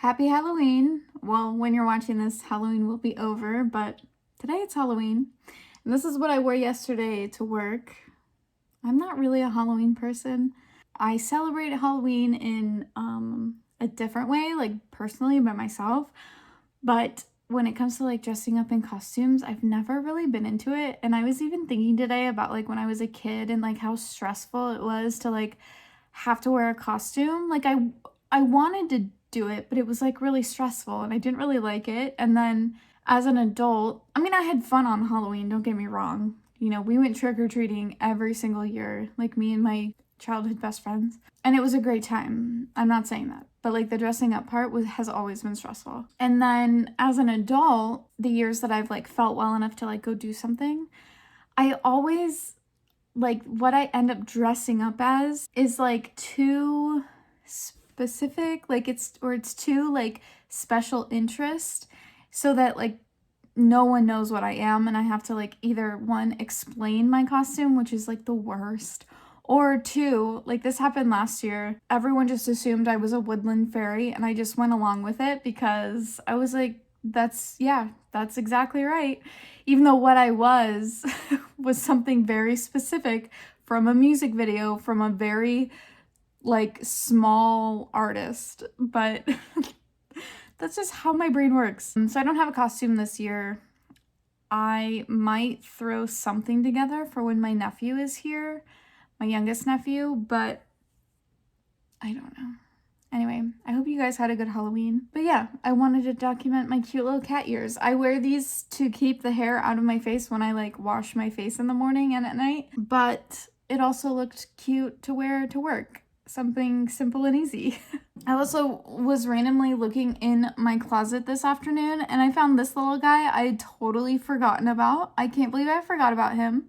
Happy Halloween. Well, when you're watching this, Halloween will be over, but today it's Halloween. And this is what I wore yesterday to work. I'm not really a Halloween person. I celebrate Halloween in a different way, like personally by myself. But when it comes to like dressing up in costumes, I've never really been into it. And I was even thinking today about like when I was a kid and like how stressful it was to like have to wear a costume. Like I wanted to do it, but it was like really stressful and I didn't really like it. And then as an adult, I mean, I had fun on Halloween, don't get me wrong. You know, we went trick-or-treating every single year, like me and my childhood best friends. And it was a great time. I'm not saying that. But like the dressing up part has always been stressful. And then as an adult, the years that I've like felt well enough to like go do something, I always like what I end up dressing up as is like too specific, like it's too like special interest, so that like no one knows what I am and I have to like either one explain my costume, which is like the worst, or two, like this happened last year, everyone just assumed I was a woodland fairy and I just went along with it because I was like, that's exactly right, even though what I was was something very specific from a music video from a very like small artist. But that's just how my brain works. So I don't have a costume this year. I might throw something together for when my nephew is here, my youngest nephew, but I don't know. Anyway, I hope you guys had a good Halloween. But yeah, I wanted to document my cute little cat ears. I wear these to keep the hair out of my face when I like wash my face in the morning and at night, but it also looked cute to wear to work. Something simple and easy. I also was randomly looking in my closet this afternoon and I found this little guy I had totally forgotten about. I can't believe I forgot about him.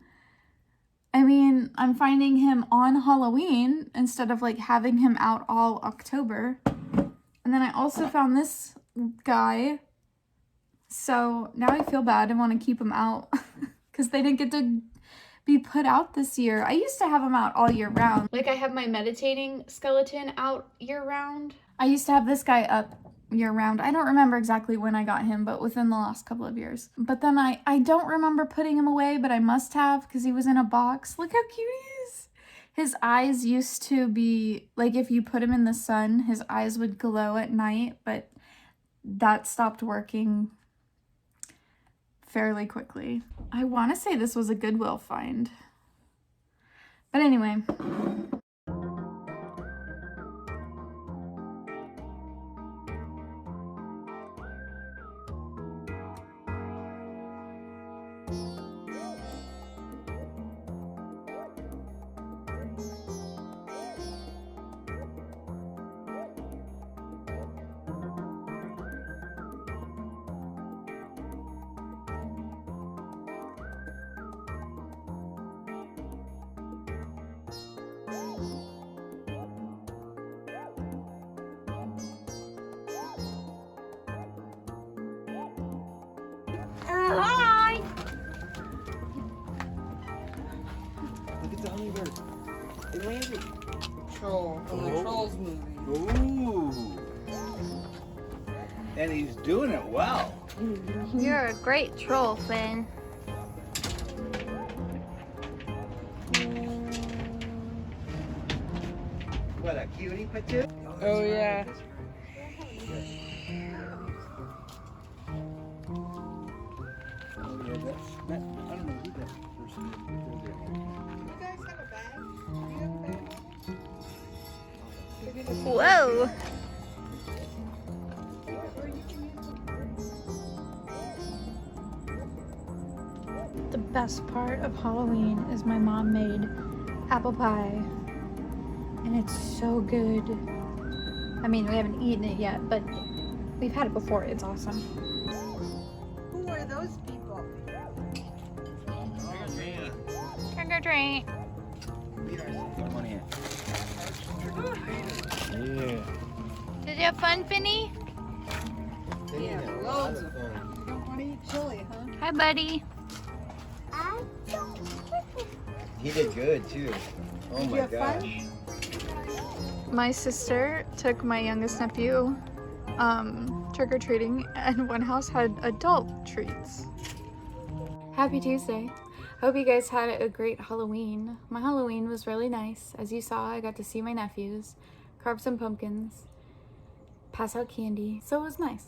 I mean, I'm finding him on Halloween instead of like having him out all October. And then I also found this guy. So now I feel bad and want to keep him out because they didn't get to be put out this year. I used to have them out all year round. Like I have my meditating skeleton out year round. I used to have this guy up year round. I don't remember exactly when I got him, but within the last couple of years. But then I don't remember putting him away, but I must have because he was in a box. Look how cute he is. His eyes used to be, like if you put him in the sun, his eyes would glow at night, but that stopped working fairly quickly. I want to say this was a Goodwill find. But anyway. Hi! Look at the hummingbird. It landed. Troll from the Trolls movie. Ooh. And he's doing it well. You're a great troll, Finn. What a cutie patootie. Oh, yeah. I don't know who that person You guys have a bag? Do you have a bag? Whoa! The best part of Halloween is my mom made apple pie. And it's so good. I mean, we haven't eaten it yet, but we've had it before. It's awesome. Who are those people? Trick or treat. Come on in. Yeah. Did you have fun, Finny? Yeah, loads of them. You don't want to eat chili, huh? Hi, buddy. He did good too. Oh Did you my have fun? gosh. My sister took my youngest nephew trick-or-treating, and one house had adult treats. Happy Tuesday. Hope you guys had a great Halloween. My Halloween was really nice. As you saw, I got to see my nephews, carve some pumpkins, pass out candy, so it was nice.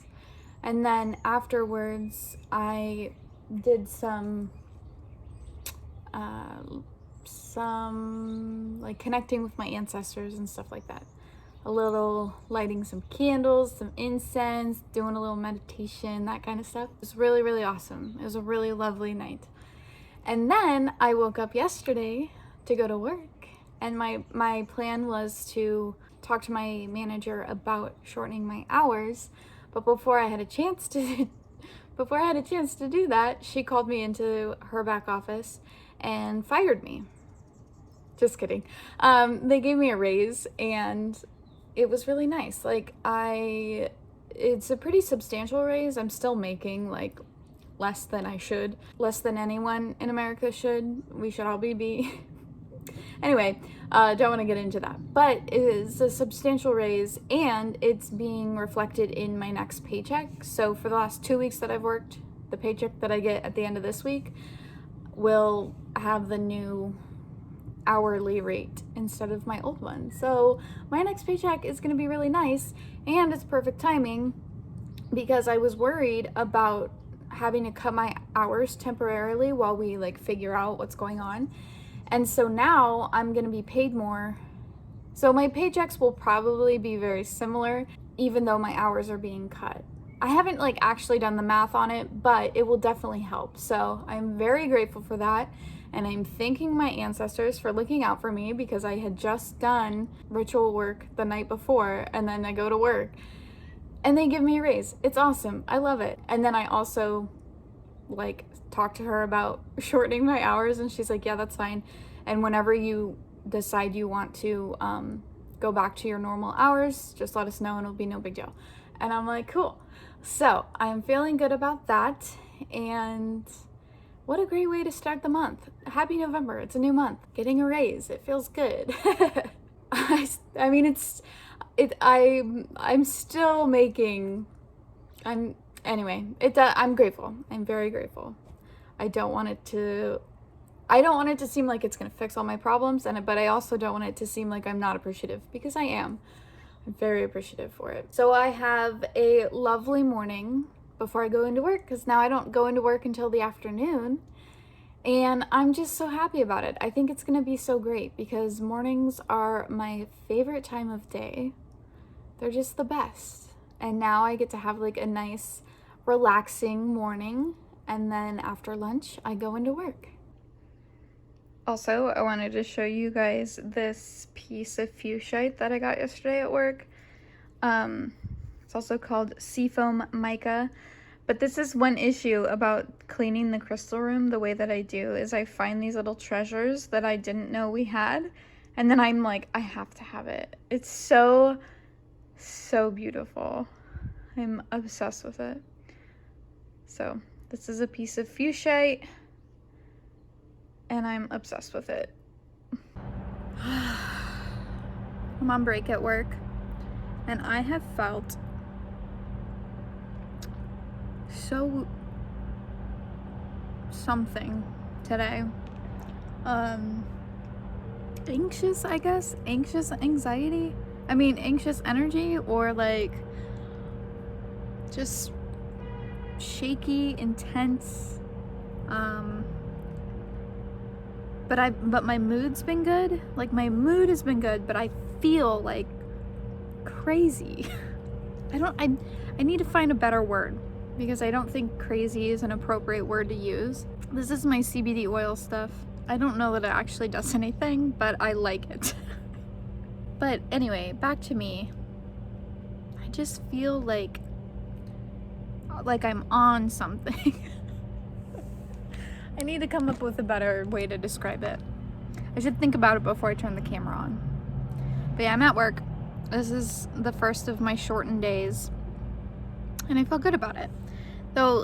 And then afterwards, I did some like connecting with my ancestors and stuff like that. A little lighting some candles, some incense, doing a little meditation, that kind of stuff. It was really, really awesome. It was a really lovely night. And then I woke up yesterday to go to work, and my plan was to talk to my manager about shortening my hours, but before I had a chance to do that, she called me into her back office and fired me. Just kidding. They gave me a raise, and it was really nice. Like, it's a pretty substantial raise. I'm still making like less than I should, less than anyone in America should. We should all be. Anyway, don't want to get into that, but it is a substantial raise, and it's being reflected in my next paycheck. So for the last 2 weeks that I've worked, the paycheck that I get at the end of this week will have the new hourly rate instead of my old one. So my next paycheck is going to be really nice, and it's perfect timing because I was worried about having to cut my hours temporarily while we like figure out what's going on. And so now I'm going to be paid more. So my paychecks will probably be very similar, even though my hours are being cut. I haven't like actually done the math on it, but it will definitely help. So I'm very grateful for that. And I'm thanking my ancestors for looking out for me, because I had just done ritual work the night before, and then I go to work and they give me a raise. It's awesome. I love it. And then I also like talked to her about shortening my hours, and she's like, yeah, that's fine. And whenever you decide you want to go back to your normal hours, just let us know and it'll be no big deal. And I'm like, cool. So I'm feeling good about that. And what a great way to start the month. Happy November. It's a new month. Getting a raise. It feels good. I mean, I'm still making, I'm grateful. I'm very grateful. I don't want it to seem like it's going to fix all my problems, but I also don't want it to seem like I'm not appreciative, because I am. I'm very appreciative for it. So I have a lovely morning before I go into work, because now I don't go into work until the afternoon, and I'm just so happy about it. I think it's going to be so great, because mornings are my favorite time of day. They're just the best. And now I get to have like a nice relaxing morning, and then after lunch I go into work. Also, I wanted to show you guys this piece of fuchsite that I got yesterday at work. It's also called Seafoam Mica. But this is one issue about cleaning the crystal room the way that I do, is I find these little treasures that I didn't know we had, and then I'm like, I have to have it. It's so beautiful. I'm obsessed with it. So this is a piece of fuchsite, and I'm obsessed with it. I'm on break at work, and I have felt so something today. Anxious, I guess. Anxious anxiety. I mean, anxious energy, or like just shaky, intense. But my mood's been good. Like, my mood has been good, but I feel like crazy. I need to find a better word, because I don't think crazy is an appropriate word to use. This is my CBD oil stuff. I don't know that it actually does anything, but I like it. But anyway, back to me. I just feel like I'm on something. I need to come up with a better way to describe it. I should think about it before I turn the camera on. But yeah, I'm at work. This is the first of my shortened days, and I feel good about it. Though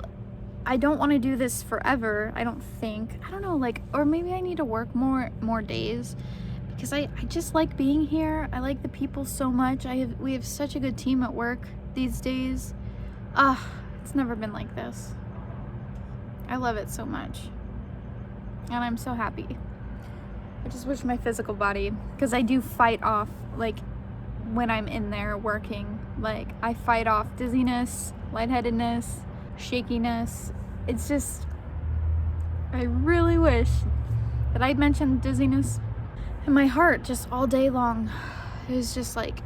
I don't want to do this forever, I don't think. I don't know, like, or maybe I need to work more days, because I just like being here. I like the people so much. We have such a good team at work. these days. It's never been like this. I love it so much. And I'm so happy. I just wish my physical body, because I do fight off, like, when I'm in there working, like, I fight off dizziness, lightheadedness, shakiness. It's just, I really wish that I'd mentioned dizziness. And my heart just all day long is just like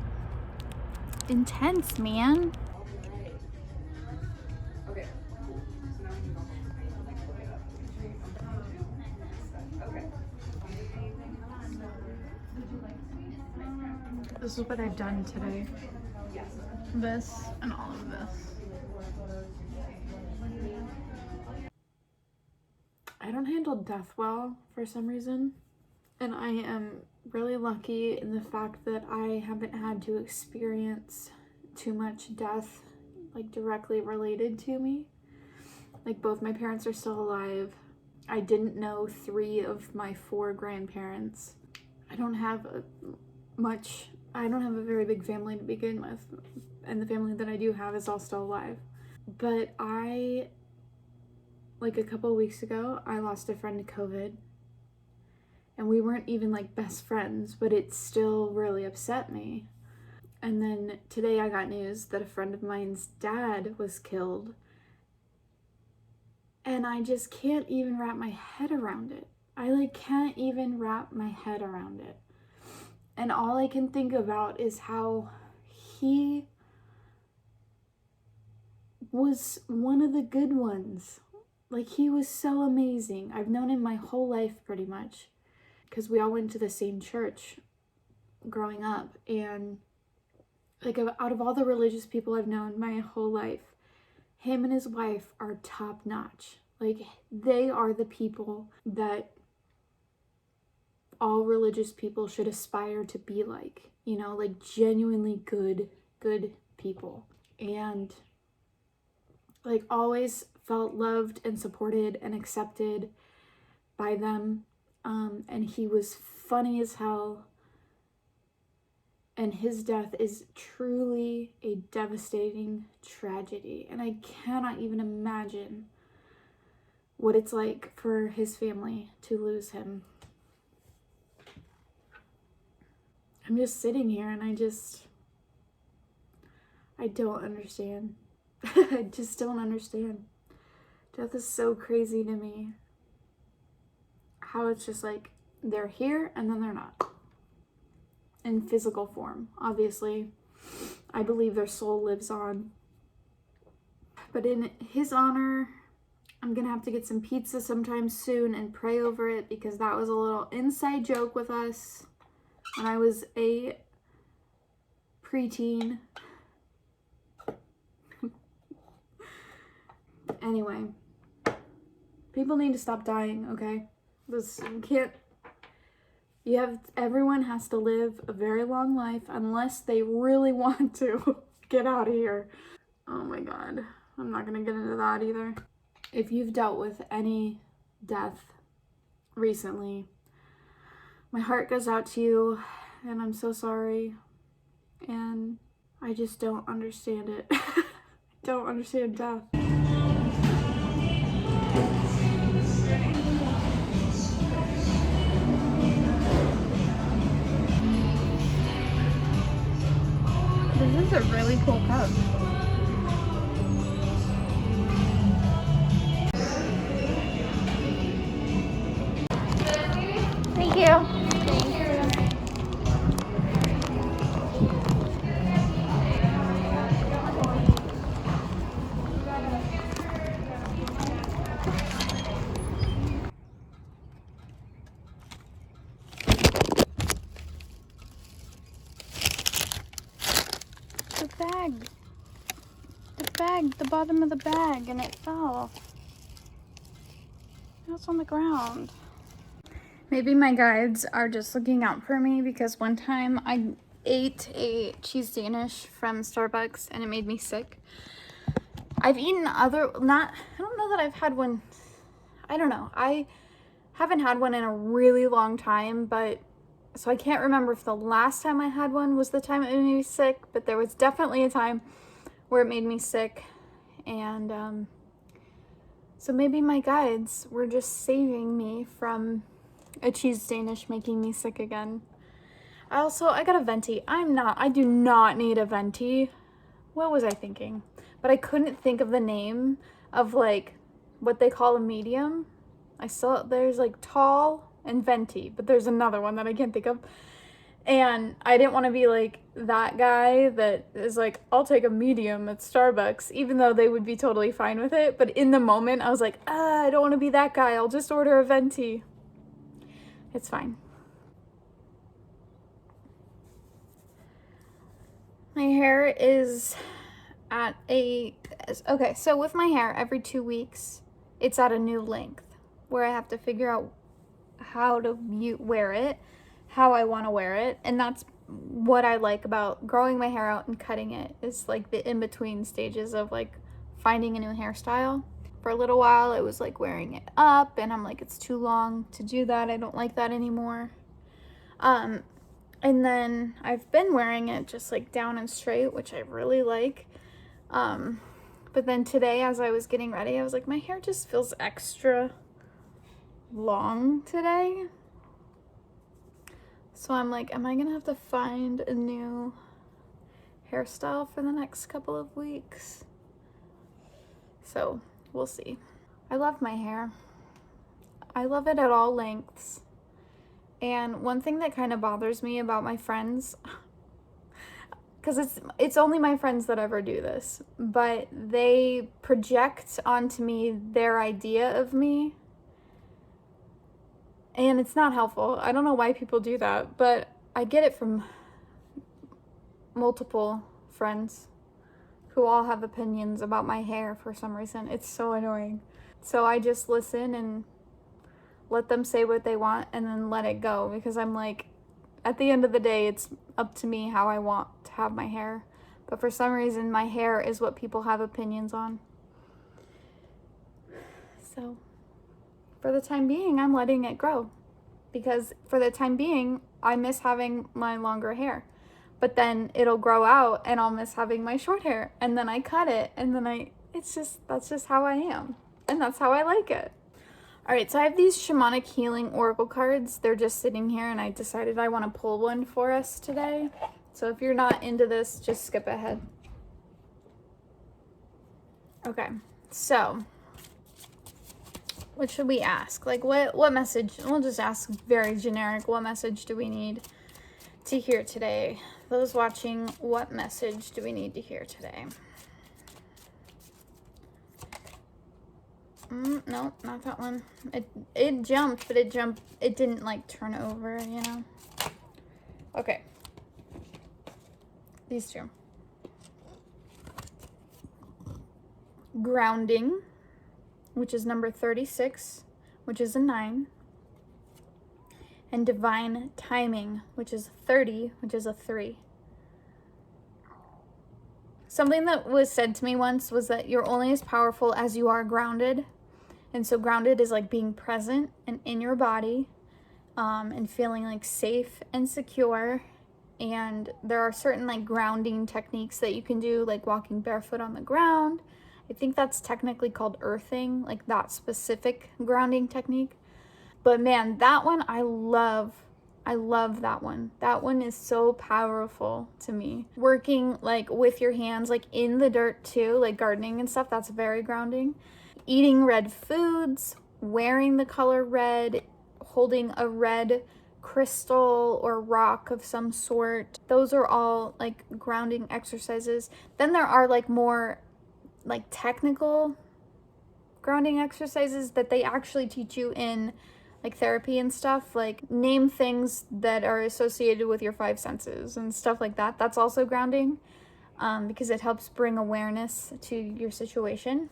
intense, man. This is what I've done today. This and all of this. I don't handle death well for some reason, and I am really lucky in the fact that I haven't had to experience too much death, like, directly related to me. Like, both my parents are still alive. I didn't know 3 of my 4 grandparents. I don't have a very big family to begin with, and the family that I do have is all still alive. But like a couple of weeks ago, I lost a friend to COVID, and we weren't even like best friends, but it still really upset me. And then today I got news that a friend of mine's dad was killed, and I just can't even wrap my head around it. I can't even wrap my head around it. And all I can think about is how he was one of the good ones. Like, he was so amazing. I've known him my whole life pretty much, because we all went to the same church growing up. And like, out of all the religious people I've known my whole life, him and his wife are top notch. Like, they are the people that all religious people should aspire to be like, you know, like genuinely good people. And like, always felt loved and supported and accepted by them. And he was funny as hell. And his death is truly a devastating tragedy. And I cannot even imagine what it's like for his family to lose him. I'm just sitting here and I don't understand. I just don't understand. Death is so crazy to me. How it's just like, they're here and then they're not. In physical form, obviously. I believe their soul lives on. But in his honor, I'm gonna have to get some pizza sometime soon and pray over it, because that was a little inside joke with us when I was a preteen. Anyway, people need to stop dying, okay? Everyone has to live a very long life unless they really want to. Get out of here. Oh my God. I'm not gonna get into that either. If you've dealt with any death recently, my heart goes out to you, and I'm so sorry. And I just don't understand it. I don't understand death. This is a really cool cup. Thank you. The bottom of the bag, and it fell. Now it's on the ground. Maybe my guides are just looking out for me, because one time I ate a cheese Danish from Starbucks and it made me sick. I've eaten I don't know that I've had one. I don't know. I haven't had one in a really long time, so I can't remember if the last time I had one was the time it made me sick, but there was definitely a time where it made me sick. And so maybe my guides were just saving me from a cheese Danish making me sick again. I got a venti. I do not need a venti. What was I thinking? But I couldn't think of the name of like what they call a medium. There's like tall and venti, but there's another one that I can't think of. And I didn't want to be like that guy that is like, I'll take a medium at Starbucks, even though they would be totally fine with it. But in the moment, I was like, I don't want to be that guy. I'll just order a venti. It's fine. My hair is at okay, so with my hair, every 2 weeks, it's at a new length where I have to figure out how to wear it, how I want to wear it. And that's what I like about growing my hair out and cutting it, is like the in-between stages of like finding a new hairstyle. For a little while, it was like wearing it up, and I'm like, it's too long to do that. I don't like that anymore. And then I've been wearing it just like down and straight, which I really like. But then today, as I was getting ready, I was like, my hair just feels extra long today. So I'm like, am I gonna have to find a new hairstyle for the next couple of weeks? So we'll see. I love my hair. I love it at all lengths. And one thing that kind of bothers me about my friends, because it's only my friends that ever do this, but they project onto me their idea of me. And it's not helpful. I don't know why people do that, but I get it from multiple friends who all have opinions about my hair for some reason. It's so annoying. So I just listen and let them say what they want and then let it go, because I'm like, at the end of the day, it's up to me how I want to have my hair. But for some reason, my hair is what people have opinions on. So for the time being, I'm letting it grow, because for the time being, I miss having my longer hair. But then it'll grow out and I'll miss having my short hair, and then I cut it, and then that's just how I am. And that's how I like it. All right, so I have these shamanic healing oracle cards. They're just sitting here, and I decided I want to pull one for us today. So if you're not into this, just skip ahead. Okay, so what should we ask? Like what message? We'll just ask very generic. What message do we need to hear today? Those watching, what message do we need to hear today? No, not that one. It jumped, but it didn't like turn over, you know? Okay. These two. Grounding, which is number 36, which is a 9. And divine timing, which is 30, which is a 3. Something that was said to me once was that you're only as powerful as you are grounded. And so grounded is like being present and in your body, and feeling like safe and secure. And there are certain like grounding techniques that you can do, like walking barefoot on the ground. I think that's technically called earthing, like that specific grounding technique. But man, that one I love that one. That one is so powerful to me. Working like with your hands, like in the dirt too, like gardening and stuff, that's very grounding. Eating red foods, wearing the color red, holding a red crystal or rock of some sort. Those are all like grounding exercises. Then there are like more like technical grounding exercises that they actually teach you in like therapy and stuff, like name things that are associated with your 5 senses and stuff like that. That's also grounding, because it helps bring awareness to your situation.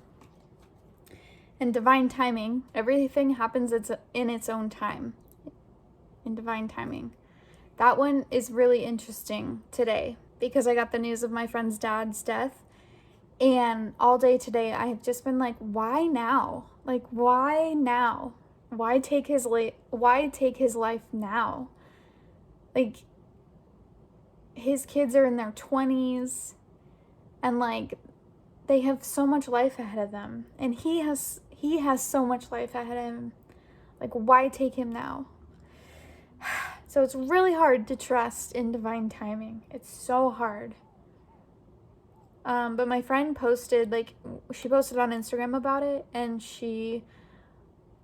And divine timing, everything happens in its own time. In divine timing. That one is really interesting today, because I got the news of my friend's dad's death. And all day today, I have just been like, why now? Like, why now? Why take his life now? Like, his kids are in their 20s, and like they have so much life ahead of them, and he has so much life ahead of him. Like, why take him now? So it's really hard to trust in divine timing. It's so hard. But my friend posted, like, she posted on Instagram about it, and she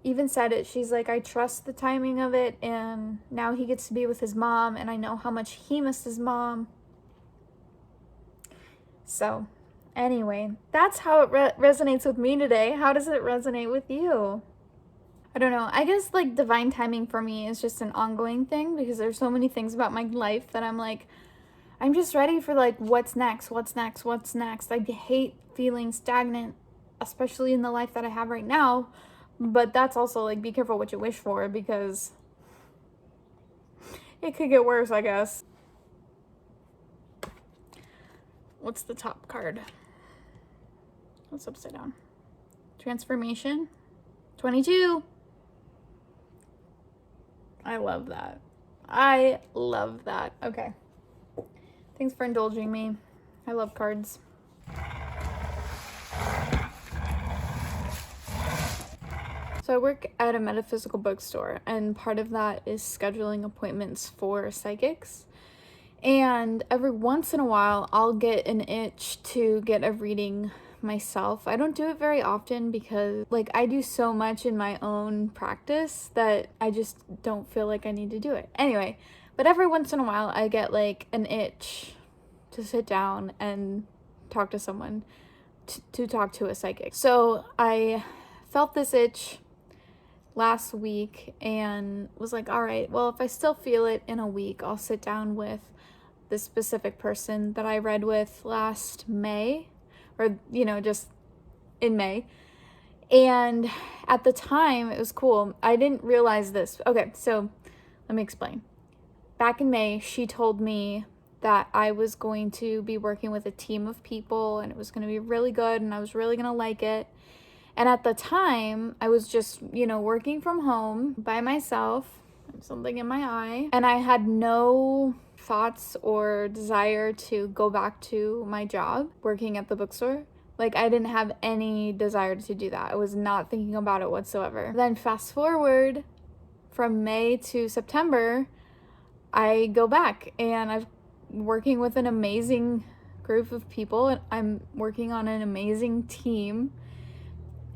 even said it. She's like, I trust the timing of it, and now he gets to be with his mom, and I know how much he missed his mom. So, anyway, that's how it resonates with me today. How does it resonate with you? I don't know. I guess, like, divine timing for me is just an ongoing thing, because there's so many things about my life that I'm like, I'm just ready for, like, what's next? I hate feeling stagnant, especially in the life that I have right now. But that's also, like, be careful what you wish for, because it could get worse, I guess. What's the top card? What's upside down? Transformation. 22. I love that. I love that. Okay. Thanks for indulging me. I love cards. So I work at a metaphysical bookstore, and part of that is scheduling appointments for psychics. And every once in a while, I'll get an itch to get a reading myself. I don't do it very often because, like, I do so much in my own practice that I just don't feel like I need to do it. Anyway, but every once in a while, I get, like, an itch to sit down and talk to someone, to talk to a psychic. So I felt this itch last week and was like, all right, well, if I still feel it in a week, I'll sit down with this specific person that I read with last May, or, you know, just in May. And at the time, it was cool. I didn't realize this. Okay, so let me explain. Back in May, she told me that I was going to be working with a team of people, and it was going to be really good, and I was really going to like it. And at the time, I was just, you know, working from home by myself, something in my eye, and I had no thoughts or desire to go back to my job working at the bookstore. Like, I didn't have any desire to do that. I was not thinking about it whatsoever. Then fast forward from May to September, I go back, and I'm working with an amazing group of people, and I'm working on an amazing team.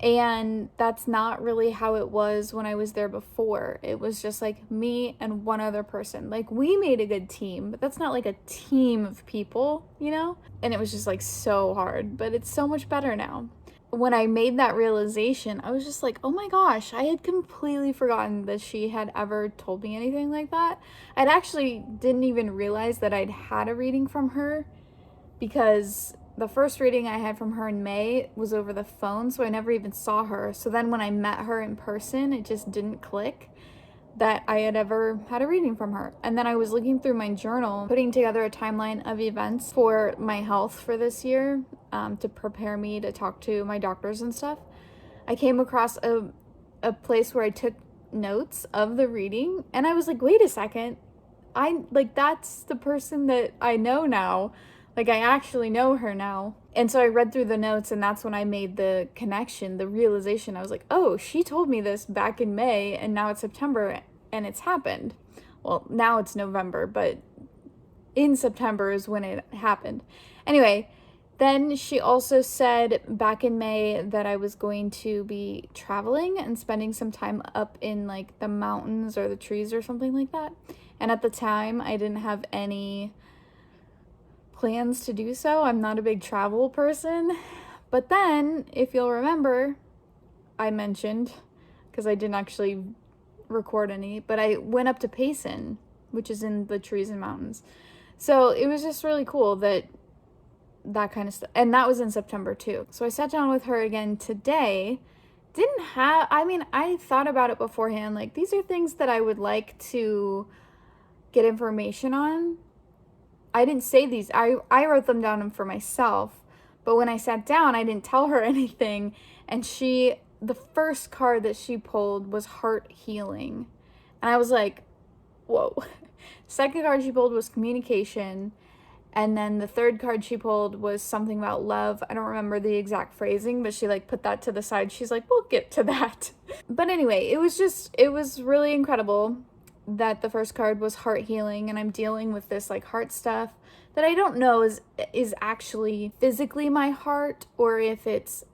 And that's not really how it was when I was there before. It was just like me and one other person. Like, we made a good team, but that's not like a team of people, you know? And it was just like so hard, but it's so much better now. When I made that realization, I was just like, oh my gosh, I had completely forgotten that she had ever told me anything like that. I'd actually didn't even realize that I'd had a reading from her, because the first reading I had from her in May was over the phone, so I never even saw her. So then when I met her in person, it just didn't click that I had ever had a reading from her. And then I was looking through my journal, putting together a timeline of events for my health for this year, to prepare me to talk to my doctors and stuff. I came across a place where I took notes of the reading, and I was like, wait a second, that's the person that I know now. Like, I actually know her now. And so I read through the notes, and that's when I made the connection, the realization. I was like, oh, she told me this back in May, and now it's September, and it's happened. Well, now it's November, but in September is when it happened. Anyway, then she also said back in May that I was going to be traveling and spending some time up in, like, the mountains or the trees or something like that. And at the time, I didn't have any plans to do so. I'm not a big travel person. But then, if you'll remember, I mentioned, because I didn't actually record any, but I went up to Payson, which is in the trees and mountains. So it was just really cool that kind of stuff. And that was in September too. So I sat down with her again today. I thought about it beforehand. Like, these are things that I would like to get information on. I didn't say these. I wrote them down for myself. But when I sat down, I didn't tell her anything. And the first card that she pulled was Heart Healing. And I was like, whoa. Second card she pulled was Communication. And then the third card she pulled was something about love. I don't remember the exact phrasing, but she like put that to the side. She's like, we'll get to that. But anyway, it was really incredible that the first card was heart healing, and I'm dealing with this like heart stuff that I don't know is actually physically my heart, or if it's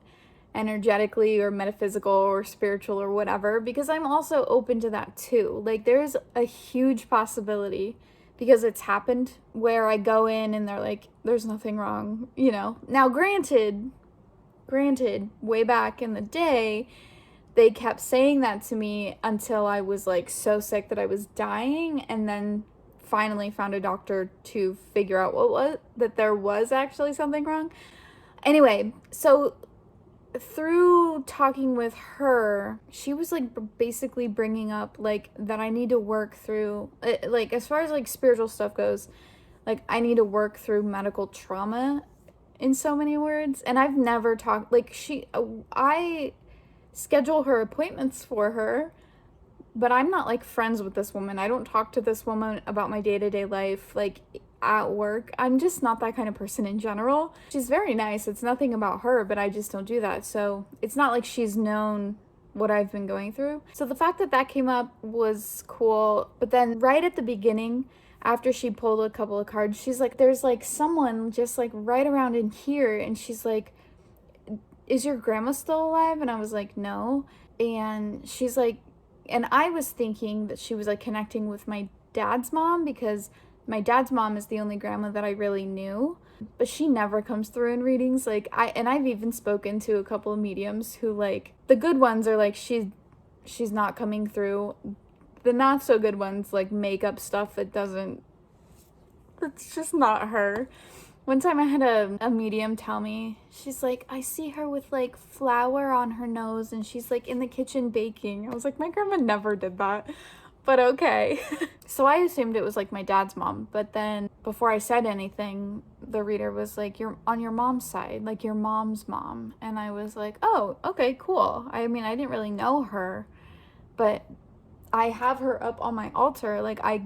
energetically or metaphysical or spiritual or whatever, because I'm also open to that too. Like there's a huge possibility, because it's happened, where I go in and they're like, there's nothing wrong, you know. Now granted, way back in the day, they kept saying that to me until I was like so sick that I was dying, and then finally found a doctor to figure out that there was actually something wrong. Anyway, so through talking with her, she was like basically bringing up like that I need to work through, like as far as like spiritual stuff goes, like I need to work through medical trauma in so many words. And I've never talked, like I schedule her appointments for her, but I'm not like friends with this woman. I don't talk to this woman about my day-to-day life like at work. I'm just not that kind of person in general. She's very nice. It's nothing about her, but I just don't do that. So it's not like she's known what I've been going through. So the fact that that came up was cool. But then right at the beginning, after she pulled a couple of cards, she's like, there's like someone just like right around in here. And she's like, is your grandma still alive? And I was like, no. And she's like, and I was thinking that she was like connecting with my dad's mom, because my dad's mom is the only grandma that I really knew, but she never comes through in readings. Like I've even spoken to a couple of mediums who, like, the good ones are like, she's not coming through. The not so good ones like make up stuff that's just not her. One time I had a medium tell me, she's like, I see her with like flour on her nose and she's like in the kitchen baking. I was like, my grandma never did that, but okay. So I assumed it was like my dad's mom, but then before I said anything, the reader was like, you're on your mom's side, like your mom's mom. And I was like, oh, okay, cool. I mean, I didn't really know her, but I have her up on my altar. Like I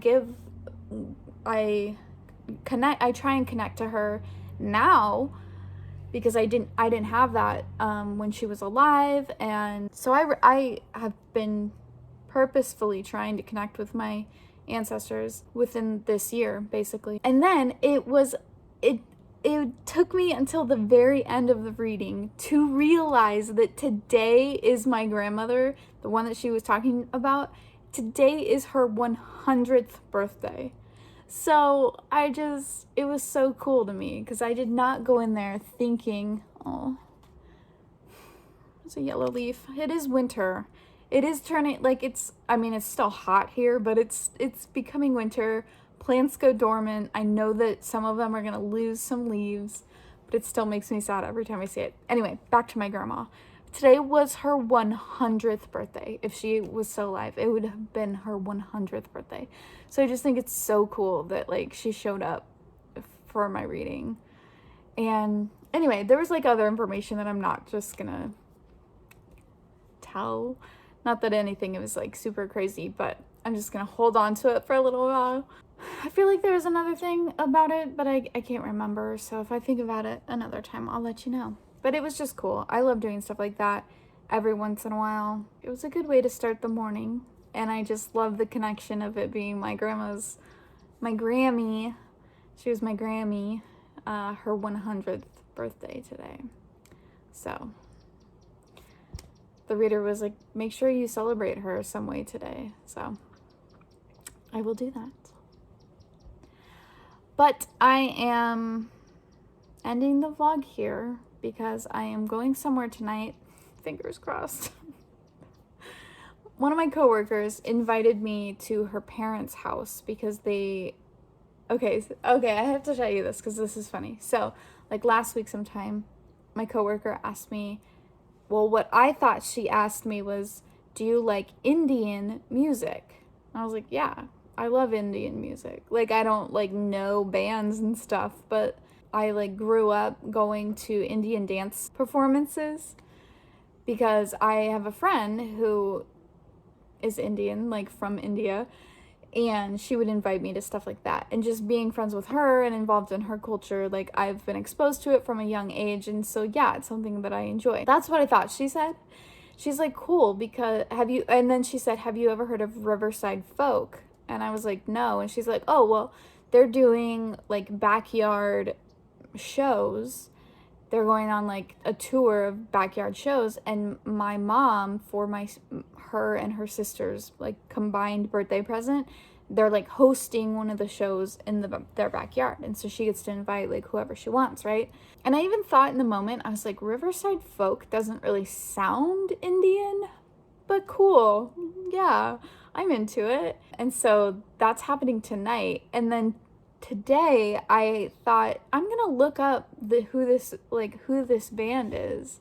try and connect to her now, because I didn't have that when she was alive. And so I have been purposefully trying to connect with my ancestors within this year, basically. And then it took me until the very end of the reading to realize that today is my grandmother, the one that she was talking about. Today is her 100th birthday. So it was so cool to me, because I did not go in there thinking, oh, it's a yellow leaf. It is winter. It is turning, like it's still hot here, but it's becoming winter. Plants go dormant. I know that some of them are going to lose some leaves, but it still makes me sad every time I see it. Anyway, back to my grandma. Today was her 100th birthday. If she was still alive, it would have been her 100th birthday. So I just think it's so cool that like she showed up for my reading. And anyway, there was like other information that I'm not just gonna tell. Not that anything was like super crazy, but I'm just gonna hold on to it for a little while. I feel like there was another thing about it, but I can't remember. So if I think about it another time, I'll let you know. But it was just cool. I love doing stuff like that every once in a while. It was a good way to start the morning. And I just love the connection of it being my Grammy. She was my Grammy, her 100th birthday today. So the reader was like, make sure you celebrate her some way today. So I will do that. But I am ending the vlog here, because I am going somewhere tonight. Fingers crossed. One of my coworkers invited me to her parents' house because okay, I have to show you this because this is funny. So, like last week sometime, my coworker asked me, well, what I thought she asked me was, do you like Indian music? And I was like, yeah, I love Indian music. Like, I don't like know bands and stuff, but I like grew up going to Indian dance performances because I have a friend who is Indian, like from India, and she would invite me to stuff like that. And just being friends with her and involved in her culture, like, I've been exposed to it from a young age, and so yeah, it's something that I enjoy. That's what I thought she said. She's like, cool, because and then she said, have you ever heard of Riverside Folk? And I was like, no. And she's like, oh, well, they're doing like backyard shows. They're going on like a tour of backyard shows, and my mom, for her and her sister's like combined birthday present, they're like hosting one of the shows in their backyard, and so she gets to invite like whoever she wants, right? And I even thought in the moment, I was like, Riverside Folk doesn't really sound Indian, but cool, yeah, I'm into it. And so that's happening tonight. And then today I thought, I'm gonna look up who this band is.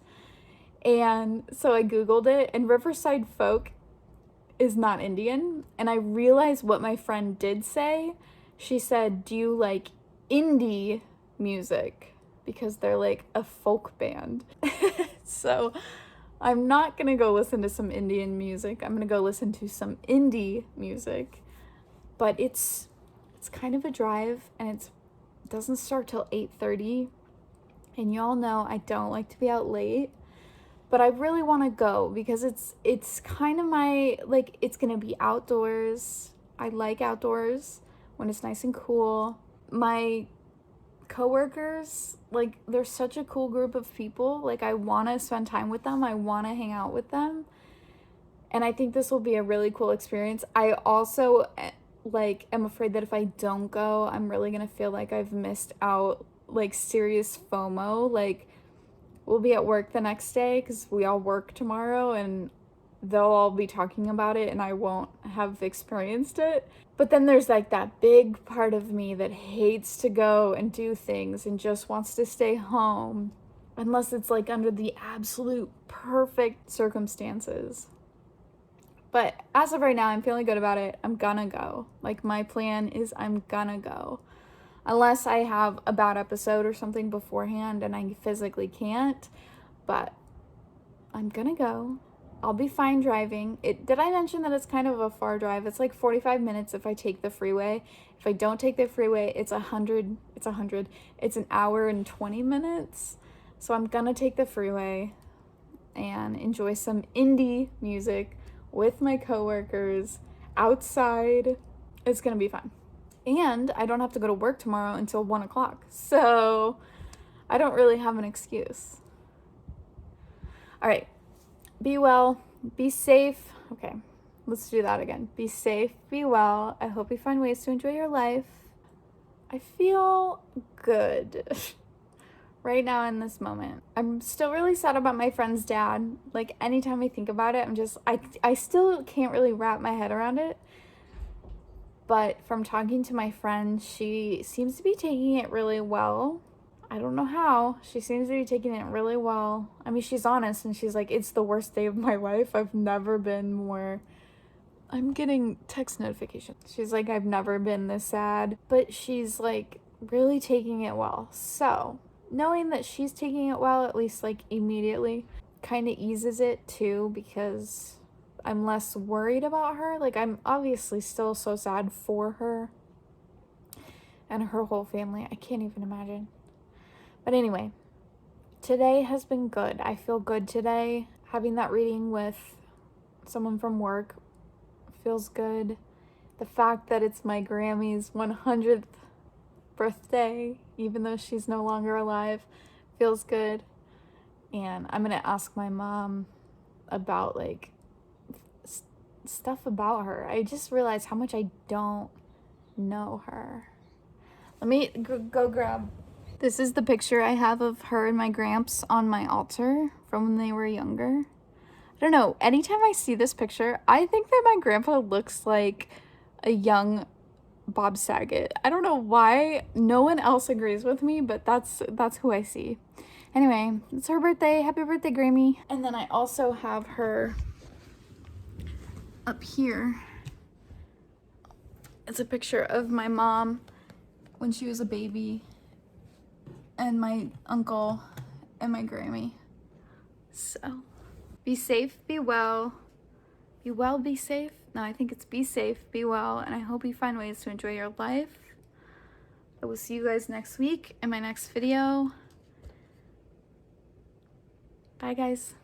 And so I googled it, and Riverside Folk is not Indian. And I realized what my friend did say. She said, do you like indie music? Because they're like a folk band. So I'm not gonna go listen to some Indian music. I'm gonna go listen to some indie music. But it's kind of a drive, and it doesn't start till 8:30. And y'all know I don't like to be out late. But I really want to go because it's kind of my, like, it's going to be outdoors. I like outdoors when it's nice and cool. My coworkers, like, they're such a cool group of people. Like, I want to spend time with them. I want to hang out with them. And I think this will be a really cool experience. I also, like, am afraid that if I don't go, I'm really going to feel like I've missed out, like, serious FOMO. Like, we'll be at work the next day because we all work tomorrow, and they'll all be talking about it and I won't have experienced it. But then there's like that big part of me that hates to go and do things and just wants to stay home unless it's like under the absolute perfect circumstances. But as of right now, I'm feeling good about it. I'm gonna go. Like, my plan is I'm gonna go. Unless I have a bad episode or something beforehand and I physically can't. But I'm gonna go. I'll be fine driving. Did I mention that it's kind of a far drive? It's like 45 minutes if I take the freeway. If I don't take the freeway, it's an hour and 20 minutes. So I'm gonna take the freeway and enjoy some indie music with my coworkers outside. It's gonna be fun. And I don't have to go to work tomorrow until 1 o'clock. So I don't really have an excuse. All right. Be well. Be safe. Okay. Let's do that again. Be safe. Be well. I hope you find ways to enjoy your life. I feel good right now in this moment. I'm still really sad about my friend's dad. Like, anytime I think about it, I still can't really wrap my head around it. But from talking to my friend, she seems to be taking it really well. I don't know how. She seems to be taking it really well. I mean, she's honest, and she's like, it's the worst day of my life. I've never been more... I'm getting text notifications. She's like, I've never been this sad. But she's like really taking it well. So knowing that she's taking it well, at least like immediately, kind of eases it too, because I'm less worried about her. Like, I'm obviously still so sad for her and her whole family. I can't even imagine. But anyway, today has been good. I feel good today. Having that reading with someone from work feels good. The fact that it's my Grammy's 100th birthday, even though she's no longer alive, feels good. And I'm going to ask my mom about, like, stuff about her. I just realized how much I don't know her. Let me go grab. This is the picture I have of her and my gramps on my altar from when they were younger. I don't know, anytime I see this picture, I think that my grandpa looks like a young Bob Saget. I don't know why. No one else agrees with me, but that's who I see. Anyway, it's her birthday. Happy birthday, Grammy. And then I also have her up here. It's a picture of my mom when she was a baby, and my uncle and my Grammy. So be safe, be well. Be well, be safe. No, I think it's be safe, be well, and I hope you find ways to enjoy your life. I will see you guys next week in my next video. Bye, guys.